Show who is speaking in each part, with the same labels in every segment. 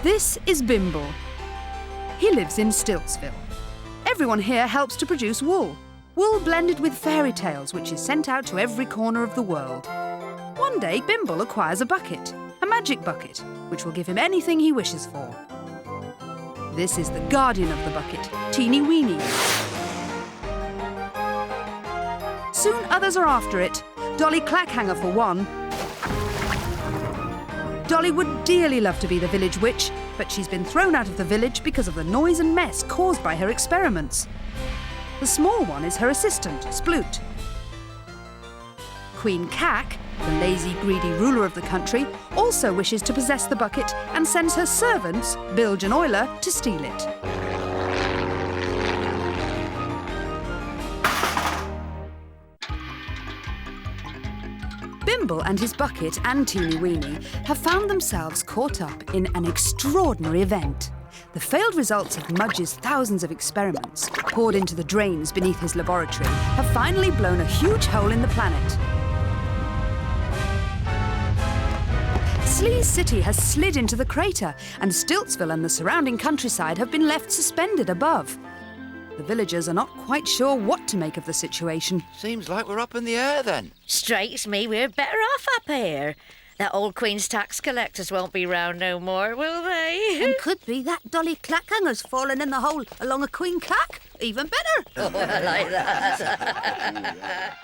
Speaker 1: This is Bimble. He lives in Stiltsville. Everyone here helps to produce wool. Wool blended with fairy tales, which is sent out to every corner of the world. One day, Bimble acquires a bucket, a magic bucket, which will give him anything he wishes for. This is the guardian of the bucket, Teeny Weeny. Soon others are after it. Dolly Clackhanger for one. Dolly would dearly love to be the village witch, but she's been thrown out of the village because of the noise and mess caused by her experiments. The small one is her assistant, Sploot. Queen Cack, the lazy, greedy ruler of the country, also wishes to possess the bucket and sends her servants, Bilge and Oiler, to steal it. Bimble and his bucket and Teeny Weeny have found themselves caught up in an extraordinary event. The failed results of Mudge's thousands of experiments, poured into the drains beneath his laboratory, have finally blown a huge hole in the planet. Sleaze City has slid into the crater, and Stiltsville and the surrounding countryside have been left suspended above. The villagers are not quite sure what to make of the situation.
Speaker 2: Seems like we're up in the air then.
Speaker 3: Strikes me we're better off up here. That old Queen's tax collectors won't be round no more, will they?
Speaker 4: And could be that Dolly Clackhanger's fallen in the hole along a Queen Clack. Even better.
Speaker 3: Oh, I like that.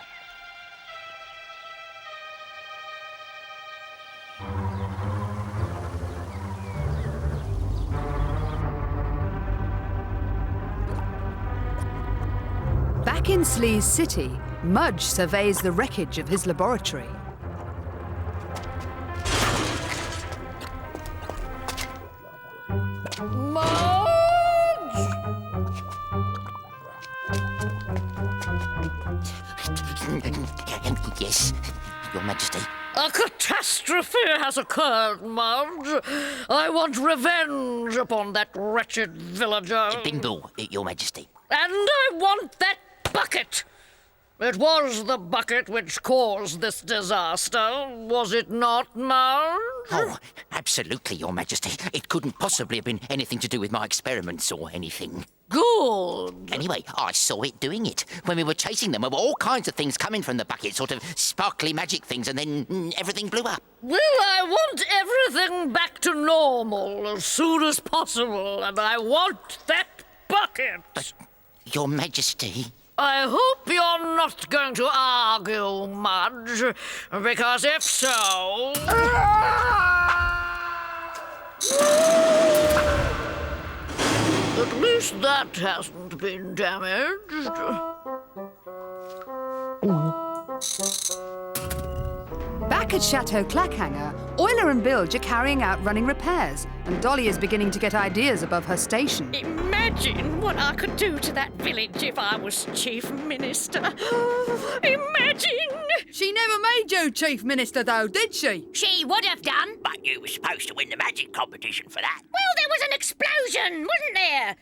Speaker 1: Back in Sleaze City, Mudge surveys the wreckage of his laboratory.
Speaker 5: Yes, Your Majesty.
Speaker 3: A catastrophe has occurred, Mudge. I want revenge upon that wretched villager.
Speaker 5: Bimble, Your Majesty.
Speaker 3: And I want that bucket. It was the bucket which caused this disaster, was it not, Mudge?
Speaker 5: Oh, absolutely, Your Majesty. It couldn't possibly have been anything to do with my experiments or anything.
Speaker 3: Good.
Speaker 5: Anyway, I saw it doing it. When we were chasing them, there were all kinds of things coming from the bucket, sort of sparkly magic things, and then everything blew up.
Speaker 3: Well, I want everything back to normal as soon as possible, and I want that bucket.
Speaker 5: But, Your Majesty...
Speaker 3: I hope you're not going to argue, Mudge, because if so... At least that hasn't been damaged.
Speaker 1: Back at Chateau Clackhanger, Oiler and Bilge are carrying out running repairs, and Dolly is beginning to get ideas above her station.
Speaker 6: Imagine what I could do to that village if I was Chief Minister. Imagine!
Speaker 1: She never made you Chief Minister, though, did she?
Speaker 6: She would have done.
Speaker 5: But you were supposed to win the magic competition for that.
Speaker 6: Well, there was an explosion, wasn't there?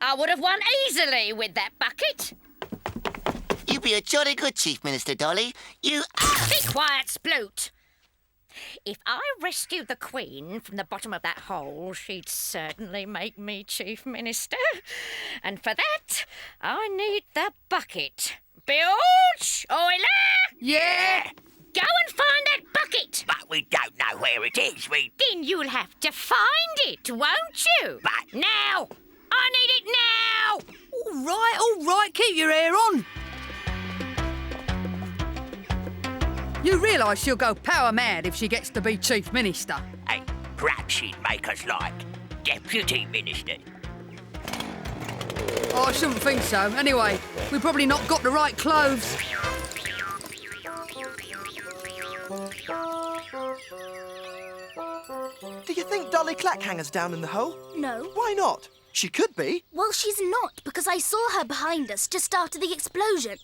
Speaker 6: I would have won easily with that bucket.
Speaker 5: You'd be a jolly good Chief Minister, Dolly. You...
Speaker 6: Be quiet, Sploot. If I rescued the Queen from the bottom of that hole, she'd certainly make me Chief Minister. And for that, I need the bucket. Bilge! Oiler!
Speaker 1: Yeah!
Speaker 6: Go and find that bucket!
Speaker 5: But we don't know where it is.
Speaker 6: Then you'll have to find it, won't you?
Speaker 5: But...
Speaker 6: Now! I need it now!
Speaker 1: All right, keep your ear on. You realise she'll go power mad if she gets to be Chief Minister.
Speaker 5: Hey, perhaps she'd make us like Deputy Minister.
Speaker 1: Oh, I shouldn't think so. Anyway, we've probably not got the right clothes.
Speaker 7: Do you think Dolly Clackhanger's down in the hole?
Speaker 4: No.
Speaker 7: Why not? She could be.
Speaker 4: Well, she's not, because I saw her behind us just after the explosion.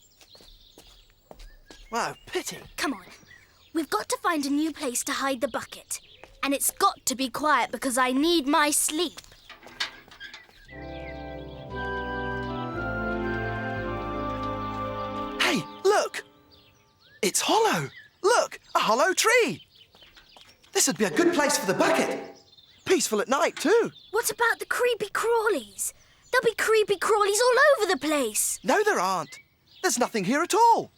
Speaker 7: Wow, pity.
Speaker 4: Come on. We've got to find a new place to hide the bucket. And it's got to be quiet because I need my sleep.
Speaker 7: Hey, look! It's hollow. Look, a hollow tree. This would be a good place for the bucket. Peaceful at night, too.
Speaker 4: What about the creepy crawlies? There'll be creepy crawlies all over the place.
Speaker 7: No, there aren't. There's nothing here at all.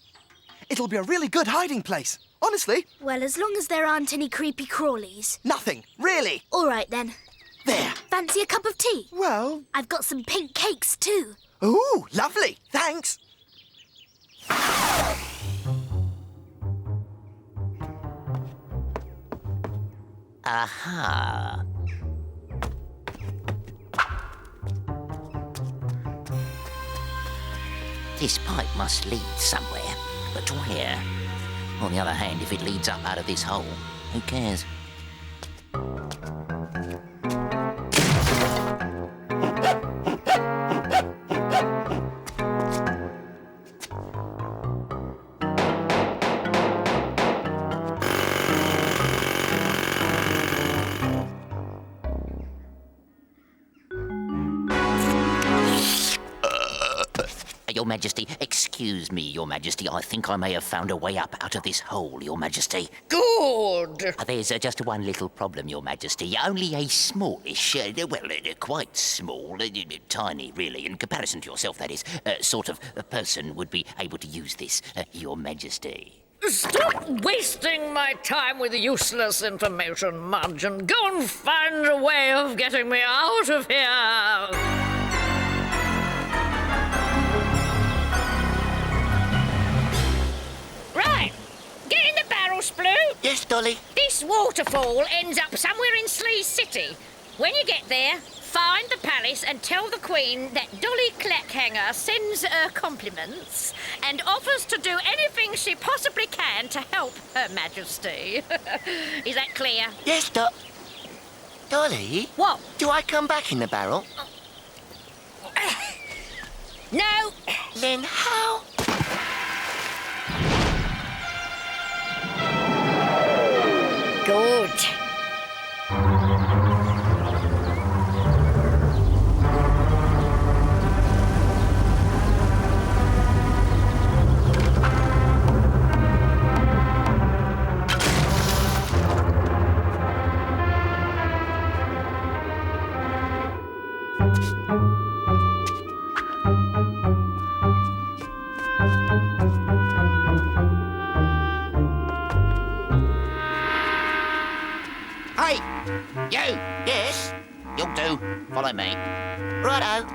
Speaker 7: It'll be a really good hiding place. Honestly.
Speaker 4: Well, as long as there aren't any creepy crawlies.
Speaker 7: Nothing, really.
Speaker 4: All right, then.
Speaker 7: There.
Speaker 4: Fancy a cup of tea?
Speaker 7: Well...
Speaker 4: I've got some pink cakes, too.
Speaker 7: Ooh, lovely. Thanks.
Speaker 5: Aha. This pipe must lead somewhere, but where? On the other hand, if it leads up out of this hole, who cares? Your Majesty, excuse me, Your Majesty. I think I may have found a way up out of this hole, Your Majesty.
Speaker 3: Good.
Speaker 5: There's just one little problem, Your Majesty. Only a smallish, quite small, tiny, really, in comparison to yourself, that is, sort of a person would be able to use this, Your Majesty.
Speaker 3: Stop wasting my time with useless information, Mudge, and go and find a way of getting me out of here. Right, get in the barrel, Splue.
Speaker 5: Yes, Dolly?
Speaker 3: This waterfall ends up somewhere in Slee City. When you get there, find the palace and tell the Queen that Dolly Clackhanger sends her compliments and offers to do anything she possibly can to help Her Majesty. Is that clear?
Speaker 8: Yes, Dolly?
Speaker 3: What?
Speaker 8: Do I come back in the barrel?
Speaker 3: No.
Speaker 8: Then how?
Speaker 3: Good.
Speaker 5: Hey! You! Yes? You'll do. Follow me.
Speaker 8: Righto.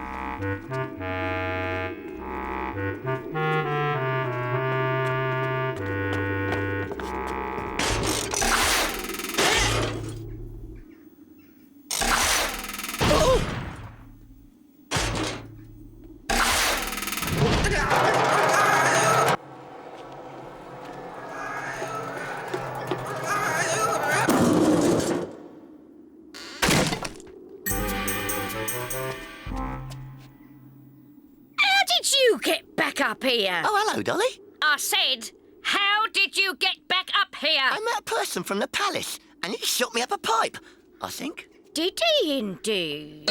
Speaker 3: How did you get back up here?
Speaker 8: Oh, hello, Dolly.
Speaker 3: I said, how did you get back up here?
Speaker 8: I met a person from the palace, and he shot me up a pipe, I think.
Speaker 3: Did he indeed?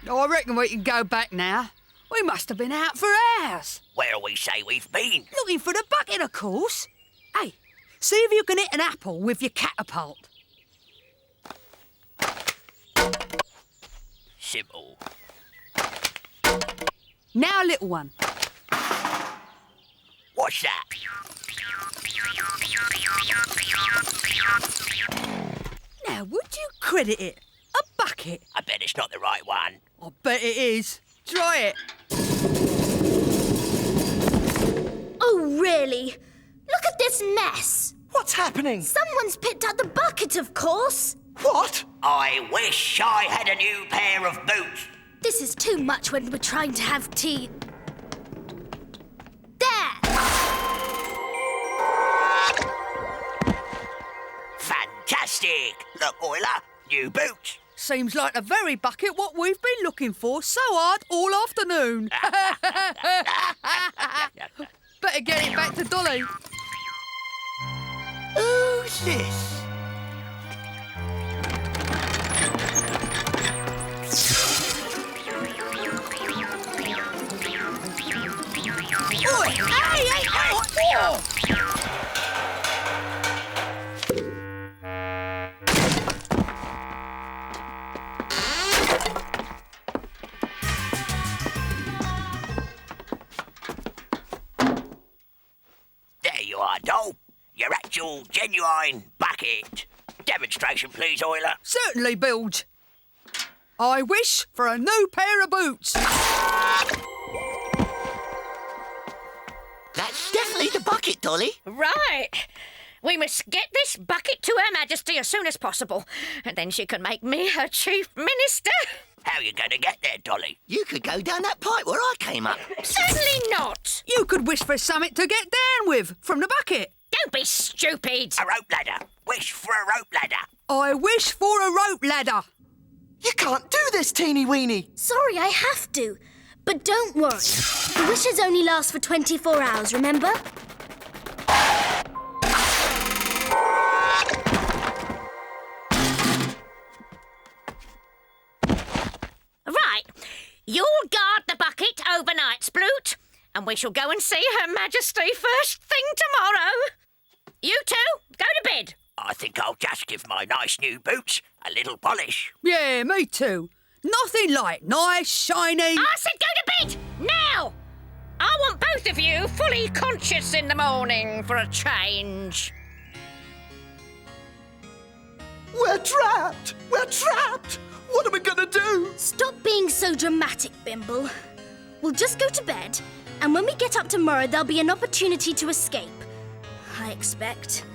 Speaker 1: I reckon we can go back now. We must have been out for hours.
Speaker 5: Where we say we've been?
Speaker 1: Looking for the bucket, of course. Hey, see if you can hit an apple with your catapult.
Speaker 5: Simple.
Speaker 1: Now, little one.
Speaker 5: What's that?
Speaker 1: Now, would you credit it? A bucket?
Speaker 5: I bet it's not the right one.
Speaker 1: I bet it is. Try it.
Speaker 4: Oh, really? Look at this mess.
Speaker 7: What's happening?
Speaker 4: Someone's picked up the bucket, of course.
Speaker 7: What?
Speaker 5: I wish I had a new pair of boots.
Speaker 4: This is too much when we're trying to have tea. There!
Speaker 5: Fantastic! Look, Oiler, new boots.
Speaker 1: Seems like the very bucket what we've been looking for so hard all afternoon. Better get it back to Dolly.
Speaker 8: Who's this?
Speaker 1: Oi! Hey!
Speaker 8: my doll. Your actual, genuine bucket. Demonstration, please, Oiler.
Speaker 1: Certainly, Bilge. I wish for a new pair of boots.
Speaker 8: That's definitely the bucket, Dolly.
Speaker 3: Right. We must get this bucket to Her Majesty as soon as possible, and then she can make me her Chief Minister.
Speaker 8: How are you going to get there, Dolly? You could go down that pipe where I came up.
Speaker 3: Certainly not.
Speaker 1: You could wish for something to get down with from the bucket.
Speaker 3: Don't be stupid.
Speaker 8: A rope ladder. Wish for a rope ladder.
Speaker 1: I wish for a rope ladder.
Speaker 7: You can't do this, Teeny Weeny.
Speaker 4: Sorry, I have to. But don't worry. The wishes only last for 24 hours, remember?
Speaker 3: Right. You'll guard the bucket overnight, Sploot, and we shall go and see Her Majesty first thing tomorrow. You two, go to bed.
Speaker 8: I think I'll just give my nice new boots a little polish.
Speaker 1: Yeah, me too. Nothing like nice, shiny...
Speaker 3: I said go to bed, now! I want both of you fully conscious in the morning for a change.
Speaker 7: We're trapped! We're trapped! What are we going to do?
Speaker 4: Stop being so dramatic, Bimble. We'll just go to bed, and when we get up tomorrow, there'll be an opportunity to escape. I expect.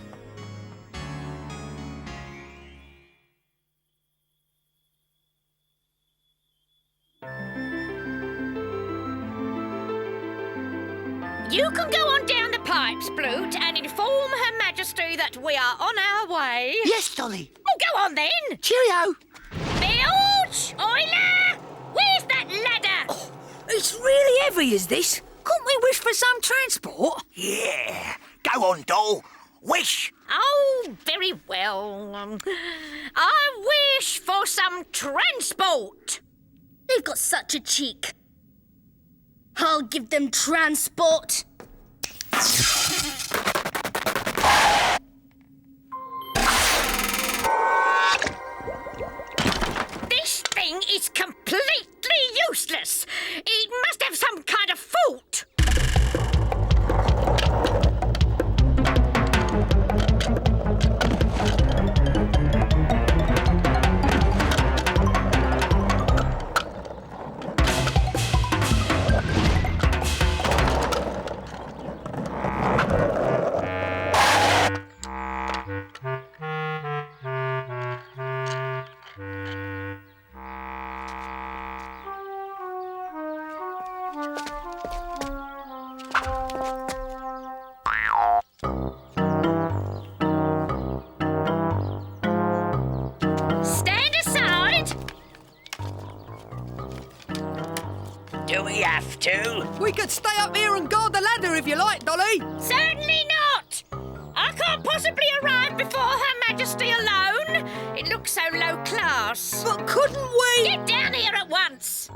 Speaker 3: You can go on down the pipes, Sploot, and inform Her Majesty that we are on our way.
Speaker 8: Yes, Dolly.
Speaker 3: Oh, go on then.
Speaker 8: Cheerio.
Speaker 3: Bilge! Oiler! Where's that ladder?
Speaker 1: Oh, it's really heavy, is this? Couldn't we wish for some transport?
Speaker 8: Yeah. Go on, doll. Wish.
Speaker 3: Oh, very well. I wish for some transport.
Speaker 4: They've got such a cheek. I'll give them transport.
Speaker 3: This thing is completely useless. It must have some kind of fault. Stand aside.
Speaker 8: Do we have to?
Speaker 1: We could stay up here and guard the ladder if you like, Dolly.
Speaker 3: Certainly not. I can't possibly arrive before Her Majesty alone. It looks so low class.
Speaker 1: But couldn't we...
Speaker 3: Get down here at once.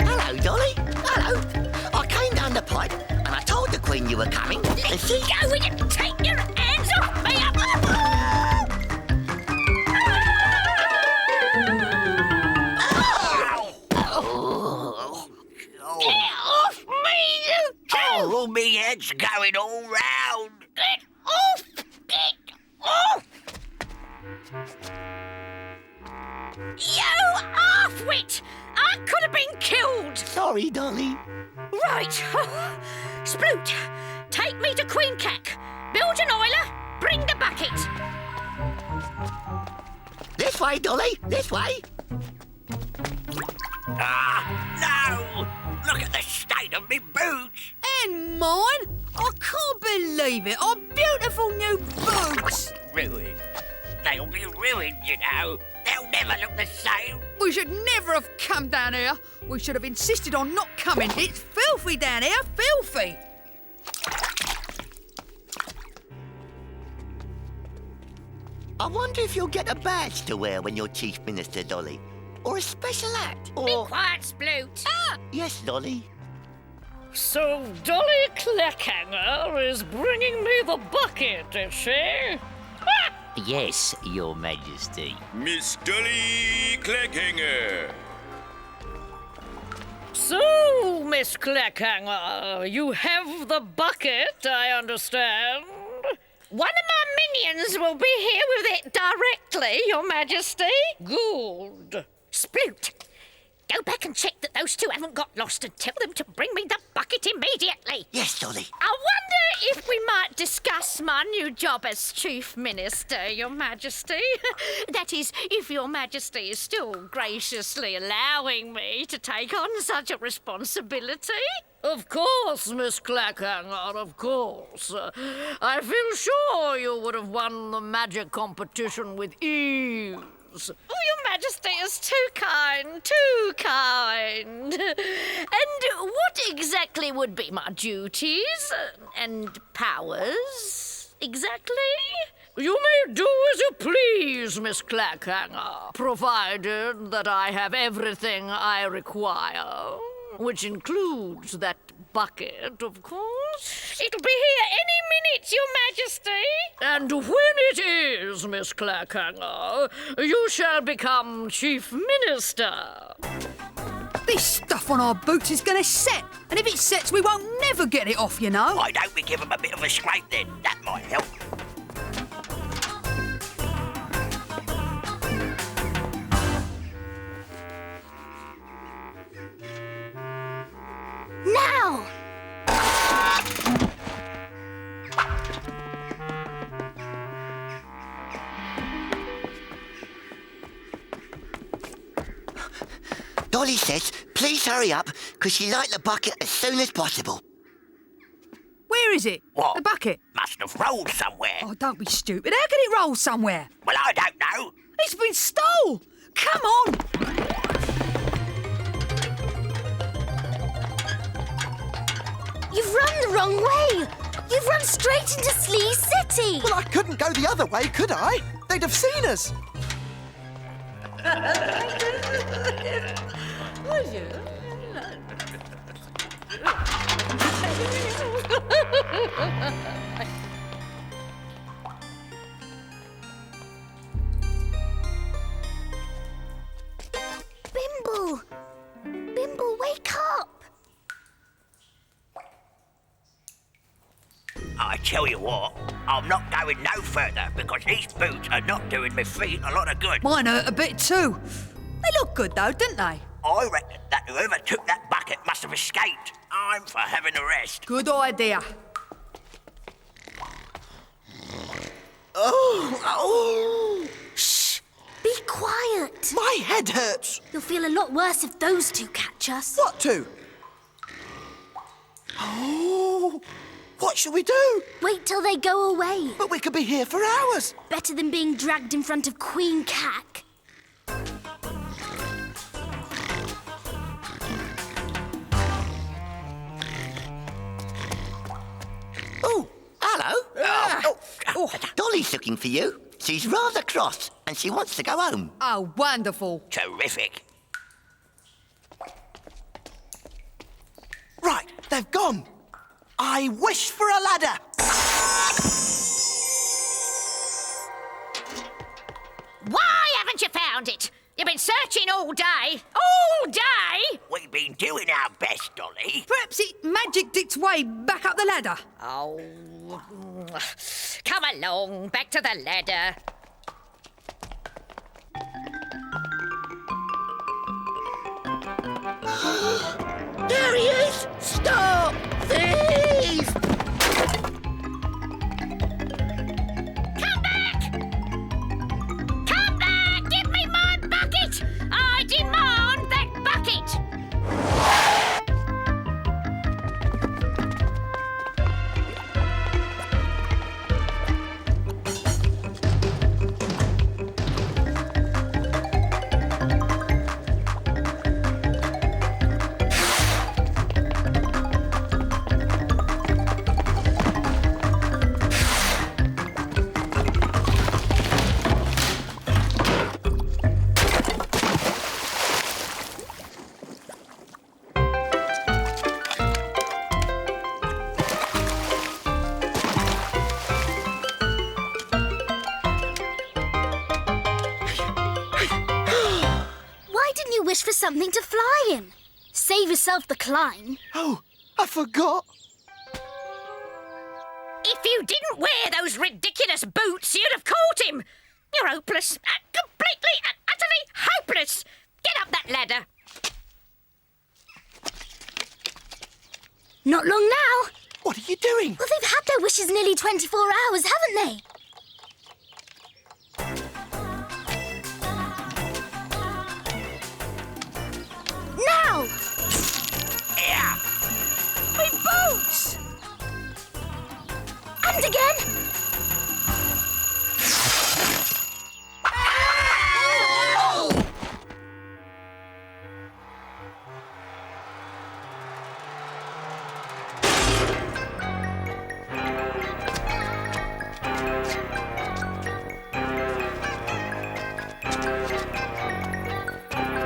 Speaker 8: Hello, Dolly. Hello. I came down the pipe and I told the Queen you were coming. And she...
Speaker 3: Go with it. Take your hands off me. Get off me, you two.
Speaker 8: Oh, me head's going all round.
Speaker 3: Get off. Get off. You half-wit. I could have been killed.
Speaker 8: Sorry, Dolly.
Speaker 3: Right. Sploot, take me to Queen Cack. Bilge and Oiler, bring the bucket.
Speaker 8: This way, Dolly. This way. Ah, no. Look at the state of me boots.
Speaker 1: And mine? I can't believe it. Our beautiful new boots.
Speaker 8: Ruined. They'll be ruined, you know. They'll never look the same.
Speaker 1: We should never have come down here. We should have insisted on not coming. It's filthy down here, filthy.
Speaker 8: I wonder if you'll get a badge to wear when you're Chief Minister, Dolly. Or a special hat.
Speaker 3: Be
Speaker 8: Or...
Speaker 3: quiet, Sploot.
Speaker 8: Yes, Dolly.
Speaker 6: So Dolly Clackhanger is bringing me the bucket, is she? Ha!
Speaker 5: Yes, Your Majesty.
Speaker 9: Miss Dolly Clackhanger.
Speaker 6: So, Miss Clackhanger, you have the bucket, I understand. One of my minions will be here with it directly, Your Majesty. Good. Sploot, go back and check that those two haven't got lost and tell them to bring me the bucket immediately.
Speaker 8: Yes, Dolly.
Speaker 6: I wonder if we might discuss my new job as Chief Minister, Your Majesty. That is, if Your Majesty is still graciously allowing me to take on such a responsibility. Of course, Miss Clackhanger, of course. I feel sure you would have won the magic competition with ease. Oh, Your Majesty is too kind, too kind. And what exactly would be my duties and powers, exactly? You may do as you please, Miss Clackhanger, provided that I have everything I require, which includes that bucket, of course. It'll be here any minute, Your Majesty. And when it is, Miss Clackhanger, you shall become Chief Minister.
Speaker 1: This stuff on our boots is going to set, and if it sets, we won't never get it off, you know.
Speaker 5: Why don't we give him a bit of a scrape then? That might help.
Speaker 4: Now!
Speaker 8: Dolly says, please hurry up, because she'd like the bucket as soon as possible.
Speaker 1: Where is it?
Speaker 5: What?
Speaker 1: The bucket?
Speaker 5: Must have rolled somewhere.
Speaker 1: Oh, don't be stupid. How can it roll somewhere?
Speaker 5: Well, I don't know.
Speaker 1: It's been stole! Come on!
Speaker 4: You've run the wrong way! You've run straight into Slee City!
Speaker 7: Well, I couldn't go the other way, could I? They'd have seen us.
Speaker 4: Bimble! Bimble, wake up!
Speaker 5: I tell you what, I'm not going no further because these boots are not doing my feet a lot of good.
Speaker 1: Mine hurt a bit too. They look good though, didn't they?
Speaker 5: I reckon that whoever took that bucket must have escaped. I'm for having a rest.
Speaker 1: Good idea.
Speaker 8: Oh!
Speaker 4: Shh! Be quiet!
Speaker 7: My head hurts.
Speaker 4: You'll feel a lot worse if those two catch us.
Speaker 7: What to? Oh! What shall we do?
Speaker 4: Wait till they go away.
Speaker 7: But we could be here for hours.
Speaker 4: Better than being dragged in front of Queen Cack.
Speaker 8: Oh, hello. Dolly's looking for you. She's rather cross and she wants to go home.
Speaker 1: Oh, wonderful.
Speaker 5: Terrific.
Speaker 7: Right, they've gone. I wish for a ladder.
Speaker 3: Why haven't you found it? You've been searching all day. All day?
Speaker 5: We've been doing our best, Dolly.
Speaker 1: Perhaps it magicked its way back up the ladder.
Speaker 3: Oh. Come along, back to the ladder.
Speaker 8: There he is! Stop! Thief!
Speaker 3: Come back! Come back! Give me my bucket! I demand that bucket!
Speaker 4: something to fly in. Save yourself the climb.
Speaker 7: Oh, I forgot.
Speaker 3: If you didn't wear those ridiculous boots, you'd have caught him. You're hopeless. Completely and utterly hopeless. Get up that ladder.
Speaker 4: Not long now.
Speaker 7: What are you doing?
Speaker 4: Well, they've had their wishes nearly 24 hours, haven't they? Now!
Speaker 3: Yeah. My boots!
Speaker 4: And again!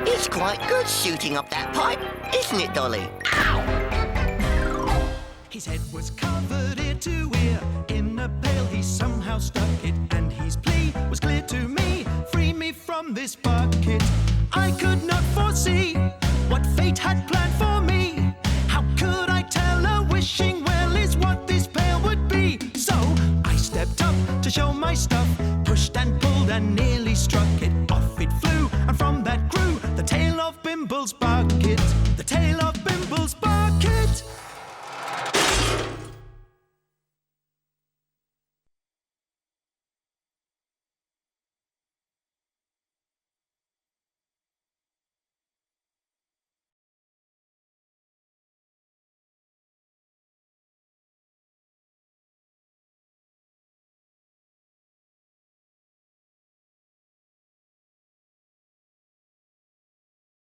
Speaker 8: It's quite good shooting up that pipe, isn't it, Dolly?
Speaker 10: His head was covered ear to ear. In a pail he somehow stuck it, and his plea was clear to me. Free me from this bucket. I could not foresee what fate had planned for me. How could I tell a wishing well is what this pail would be? So I stepped up to show my stuff, pushed and pulled and nearly struck it.